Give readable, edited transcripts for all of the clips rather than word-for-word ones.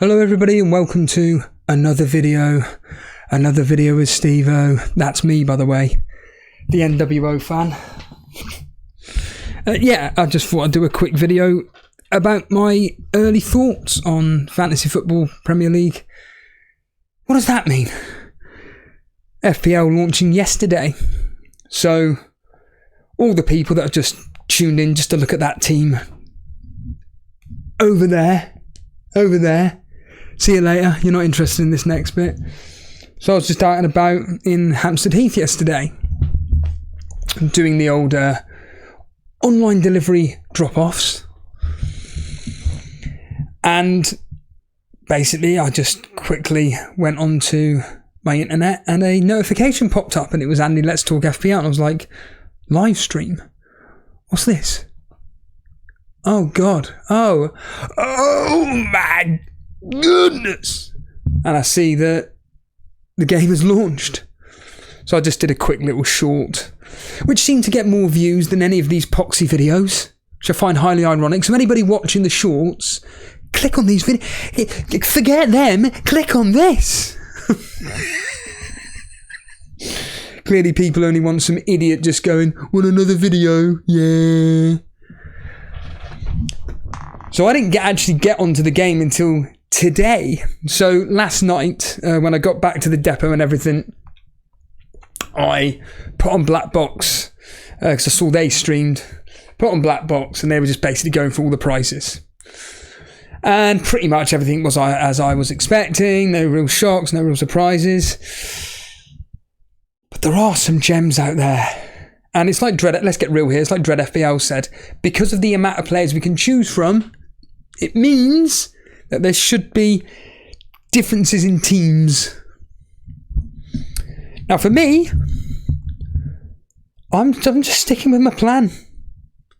Hello everybody and welcome to another video with Steve-O. That's me, by the way, the NWO fan. I just thought I'd do a quick video about my early thoughts on Fantasy Football Premier League. What does that mean? FPL launching yesterday. So all the people that have just tuned in just to look at that team over there, see you later, you're not interested in this next bit. So I was just out and about in Hampstead Heath yesterday, doing the old online delivery drop-offs. And basically I just quickly went onto my internet and a notification popped up and it was Andy Let's Talk FPL, and I was like, live stream? What's this? Oh God. Oh my goodness. And I see that the game has launched. So I just did a quick little short, which seemed to get more views than any of these poxy videos, which I find highly ironic. So anybody watching the shorts, click on these videos. Forget them, click on this. Clearly people only want some idiot just going, want another video? Yeah. So I didn't actually get onto the game until today. So last night, when I got back to the depot and everything, I put on Black Box, because I saw they streamed, put on Black Box, and they were just basically going for all the prices. And pretty much everything was as I was expecting. No real shocks, no real surprises. But there are some gems out there. And it's like Dread, let's get real here, it's like Dread FPL said, because of the amount of players we can choose from, it means that there should be differences in teams. Now for me, I'm just sticking with my plan.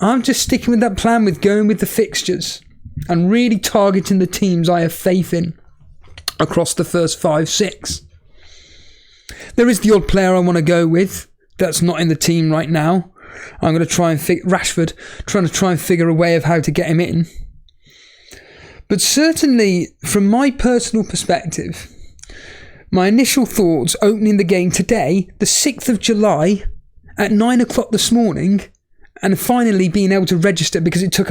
I'm just sticking with that plan with going with the fixtures and really targeting the teams I have faith in across the first 5-6. There is the odd player I want to go with that's not in the team right now. I'm going to try and Rashford, trying to try and figure a way of how to get him in. But certainly, from my personal perspective, my initial thoughts opening the game today, the 6th of July, at 9 o'clock this morning, and finally being able to register, because it took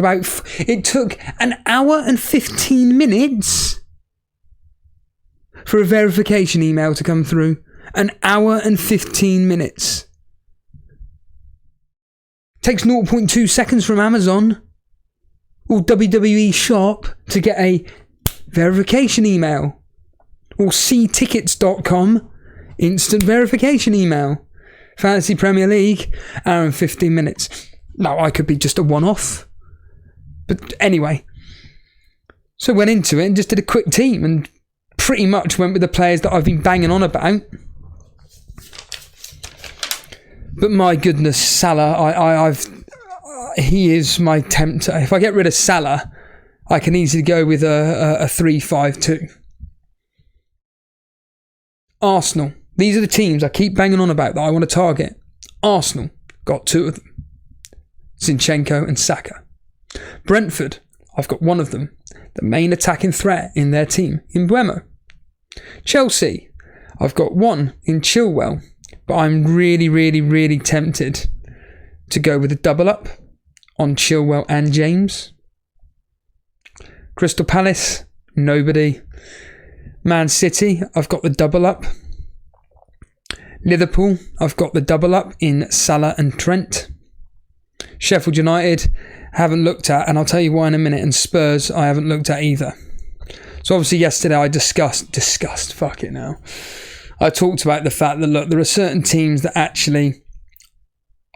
an hour and 15 minutes for a verification email to come through. An hour and 15 minutes. Takes 0.2 seconds from Amazon or WWE Shop to get a verification email, or ctickets.com instant verification email. Fantasy Premier League, hour and 15 minutes. Now, I could be just a one-off. But anyway, so went into it and just did a quick team and pretty much went with the players that I've been banging on about. But my goodness, Salah, he is my tempter. If I get rid of Salah, I can easily go with a 3-5-2. Arsenal. These are the teams I keep banging on about that I want to target. Arsenal, got 2 of them. Zinchenko and Saka. Brentford, I've got 1 of them. The main attacking threat in their team, in Mbeumo. Chelsea, I've got 1 in Chilwell. But I'm really tempted to go with a double up on Chilwell and James. Crystal Palace, nobody. Man City, I've got the double up. Liverpool, I've got the double up in Salah and Trent. Sheffield United, haven't looked at, and I'll tell you why in a minute. And Spurs, I haven't looked at either. So obviously yesterday I discussed, fuck it now. I talked about the fact that, look, there are certain teams that actually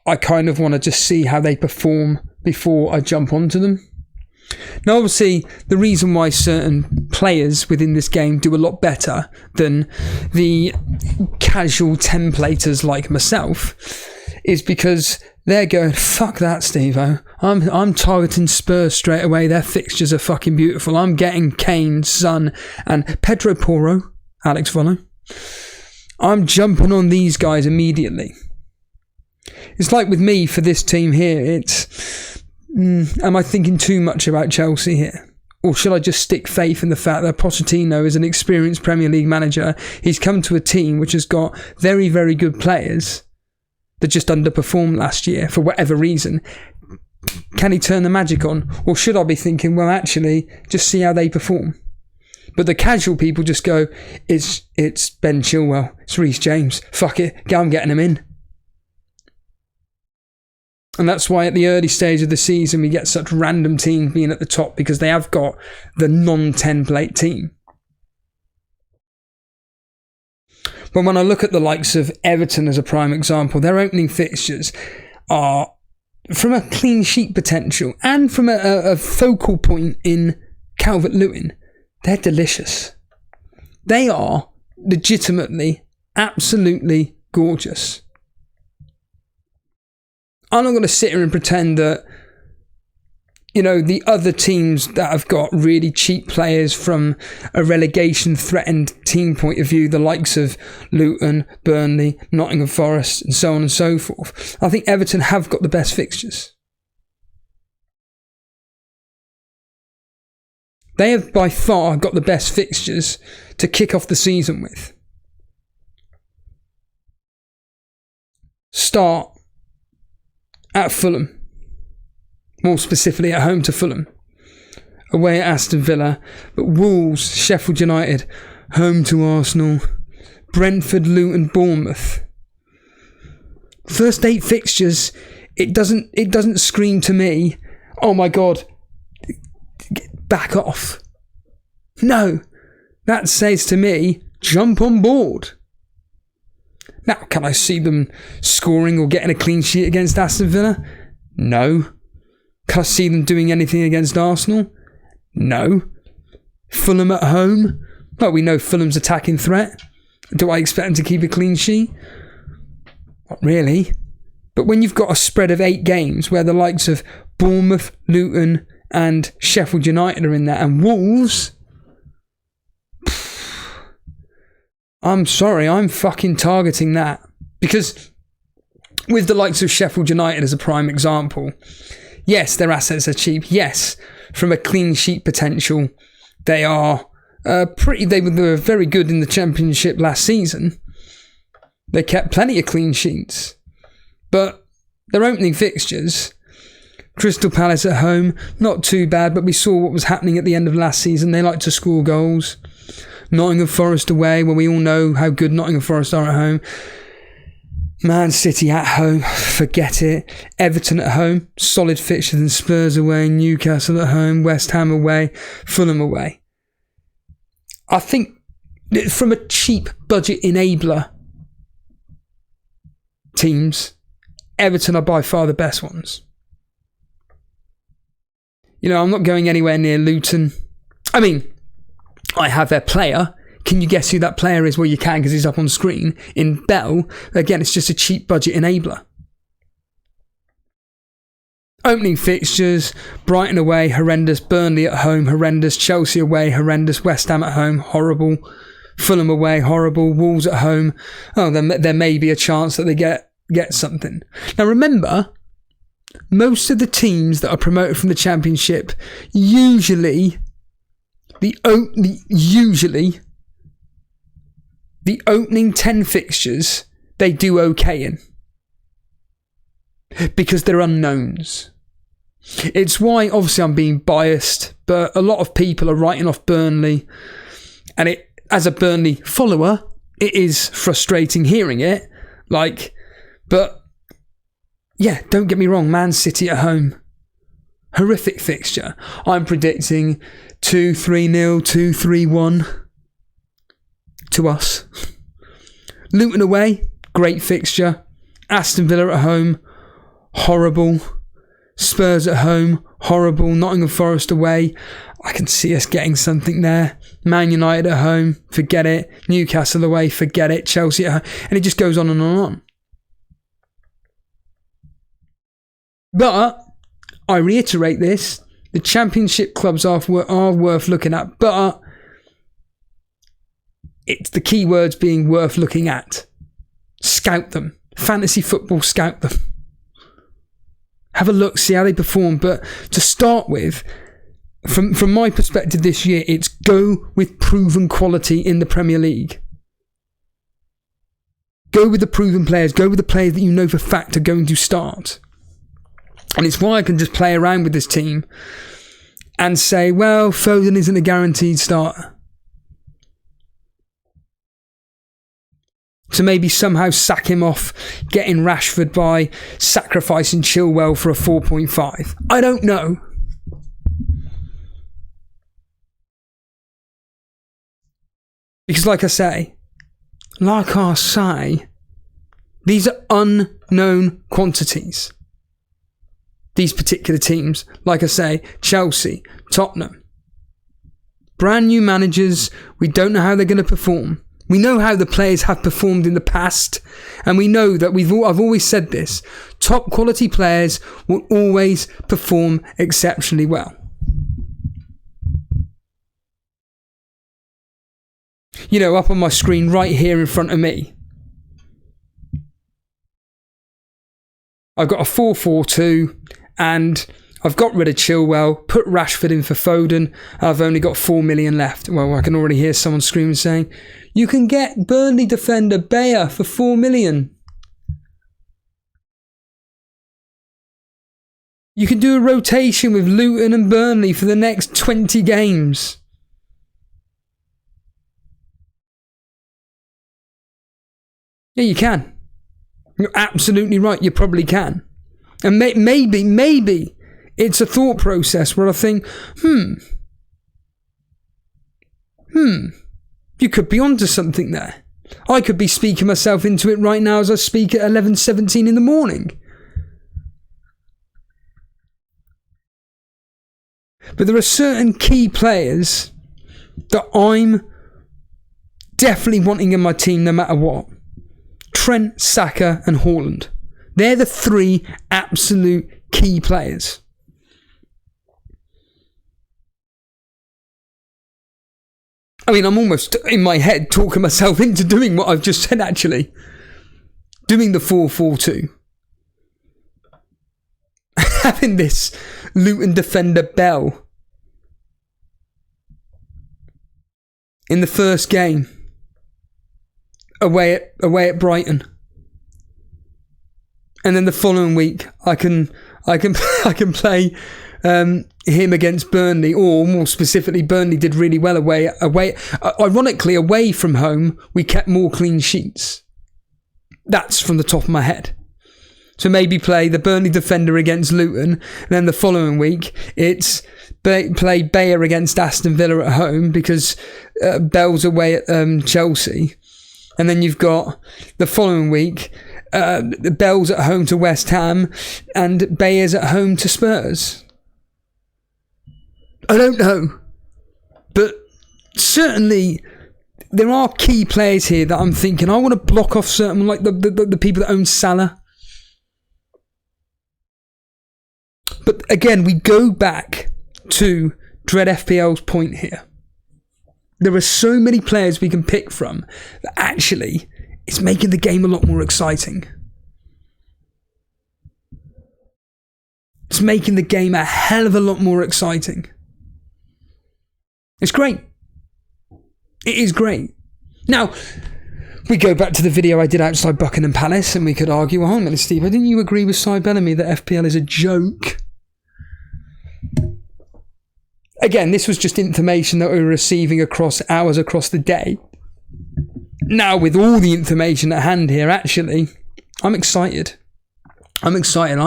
I kind of want to just see how they perform before I jump onto them. Now, obviously, the reason why certain players within this game do a lot better than the casual templators like myself is because they're going, fuck that, Steve-O. I'm targeting Spurs straight away. Their fixtures are fucking beautiful. I'm getting Kane, Son, and Pedro Porro, Alex Follow. I'm jumping on these guys immediately. It's like with me for this team here, it's am I thinking too much about Chelsea here? Or should I just stick faith in the fact that Pochettino is an experienced Premier League manager? He's come to a team which has got very, very good players that just underperformed last year for whatever reason. Can he turn the magic on? Or should I be thinking, well, actually, just see how they perform? But the casual people just go, it's Ben Chilwell, it's Reece James, fuck it, I'm getting him in. And that's why at the early stage of the season we get such random teams being at the top, because they have got the non-template team. But when I look at the likes of Everton as a prime example, their opening fixtures are, from a clean sheet potential and from a focal point in Calvert-Lewin, they're delicious. They are legitimately, absolutely gorgeous. I'm not going to sit here and pretend that, you know, the other teams that have got really cheap players from a relegation threatened team point of view, the likes of Luton, Burnley, Nottingham Forest, and so on and so forth. I think Everton have got the best fixtures. They have by far got the best fixtures to kick off the season with. Start at Fulham, more specifically at home to Fulham, away at Aston Villa, but Wolves, Sheffield United, home to Arsenal, Brentford, Luton, Bournemouth. First 8 fixtures, it doesn't scream to me, oh my God, back off. No, that says to me, jump on board. Now, can I see them scoring or getting a clean sheet against Aston Villa? No. Can I see them doing anything against Arsenal? No. Fulham at home? Well, we know Fulham's attacking threat. Do I expect them to keep a clean sheet? Not really. But when you've got a spread of 8 games where the likes of Bournemouth, Luton and Sheffield United are in there, and Wolves, I'm sorry, I'm fucking targeting that. Because with the likes of Sheffield United as a prime example, yes, their assets are cheap. Yes, from a clean sheet potential, they are they were very good in the Championship last season. They kept plenty of clean sheets. But their opening fixtures, Crystal Palace at home, not too bad, but we saw what was happening at the end of last season. They like to score goals. Nottingham Forest away, well, we all know how good Nottingham Forest are at home. Man City at home, forget it. Everton at home, solid fixture. Than Spurs away, Newcastle at home, West Ham away, Fulham away. I think from a cheap budget enabler teams, Everton are by far the best ones. You know, I'm not going anywhere near Luton. I mean, I have their player. Can you guess who that player is? Well, you can, because he's up on screen. In Bell, again, it's just a cheap budget enabler. Opening fixtures, Brighton away, horrendous. Burnley at home, horrendous. Chelsea away, horrendous. West Ham at home, horrible. Fulham away, horrible. Wolves at home, oh, there may be a chance that they get something. Now remember, most of the teams that are promoted from the Championship, usually the opening 10 fixtures, they do okay in. Because they're unknowns. It's why, obviously I'm being biased, but a lot of people are writing off Burnley. And it, as a Burnley follower, it is frustrating hearing it. But yeah, don't get me wrong, Man City at home, horrific fixture. I'm predicting 2-3-0, 2-3-1 to us. Luton away, great fixture. Aston Villa at home, horrible. Spurs at home, horrible. Nottingham Forest away, I can see us getting something there. Man United at home, forget it. Newcastle away, forget it. Chelsea at home, and it just goes on and on and on. But I reiterate this, the Championship clubs are worth looking at, but it's the key words being worth looking at. Scout them. Fantasy football, scout them. Have a look, see how they perform. But to start with, from my perspective this year, it's go with proven quality in the Premier League. Go with the proven players. Go with the players that you know for fact are going to start. And it's why I can just play around with this team and say, well, Foden isn't a guaranteed starter. To maybe somehow sack him off, getting Rashford by sacrificing Chilwell for a 4.5. I don't know. Because like I say, these are unknown quantities. These particular teams, like I say, Chelsea, Tottenham. Brand new managers, we don't know how they're going to perform. We know how the players have performed in the past, and we know that I've always said this, top quality players will always perform exceptionally well. You know, up on my screen right here in front of me, I've got a 4-4-2, and I've got rid of Chilwell, put Rashford in for Foden, and I've only got 4 million left. Well, I can already hear someone screaming saying, you can get Burnley defender Bayer for 4 million. You can do a rotation with Luton and Burnley for the next 20 games. Yeah, you can. You're absolutely right. You probably can. And maybe it's a thought process where I think, you could be onto something there. I could be speaking myself into it right now as I speak at 11:17 in the morning. But there are certain key players that I'm definitely wanting in my team no matter what. Trent, Saka and Haaland. They're the three absolute key players. I mean, I'm almost in my head talking myself into doing what I've just said, actually. Doing the 4-4-2. Having this Luton defender Bell in the first game away at Brighton. And then the following week I can play him against Burnley, or more specifically, Burnley did really well away. Ironically, away from home, we kept more clean sheets. That's from the top of my head. So maybe play the Burnley defender against Luton, and then the following week it's play Bayer against Aston Villa at home because Bell's away at Chelsea, and then you've got the following week Bell's at home to West Ham and Bayer's at home to Spurs. I don't know, but certainly there are key players here that I'm thinking I want to block off certain, like the people that own Salah. But again, we go back to Dread FPL's point here. There are so many players we can pick from that actually it's making the game a lot more exciting. It's making the game a hell of a lot more exciting. It's great. It is great. Now, we go back to the video I did outside Buckingham Palace and we could argue, well, hold on a minute, Steve, didn't you agree with Cy Bellamy that FPL is a joke? Again, this was just information that we were receiving across hours across the day. Now, with all the information at hand here, actually, I'm excited. I'm excited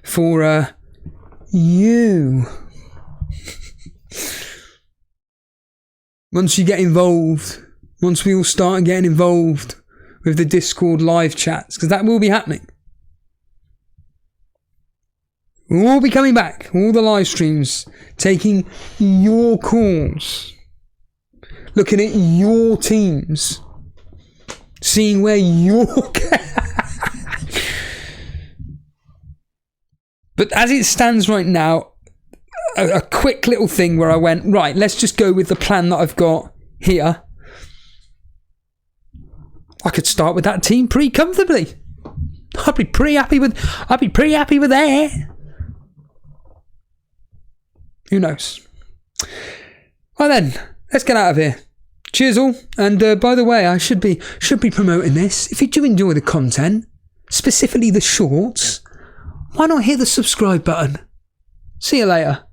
for you. Once you get involved, once we all start getting involved with the Discord live chats, because that will be happening. We'll all be coming back, all the live streams, taking your calls, looking at your teams, seeing where you're... But as it stands right now, a quick little thing where I went, right, let's just go with the plan that I've got here. I could start with that team pretty comfortably. I'd be pretty happy with that. Who knows? Well then, let's get out of here. Cheers all. And by the way, I should be promoting this. If you do enjoy the content, specifically the shorts, why not hit the subscribe button? See you later.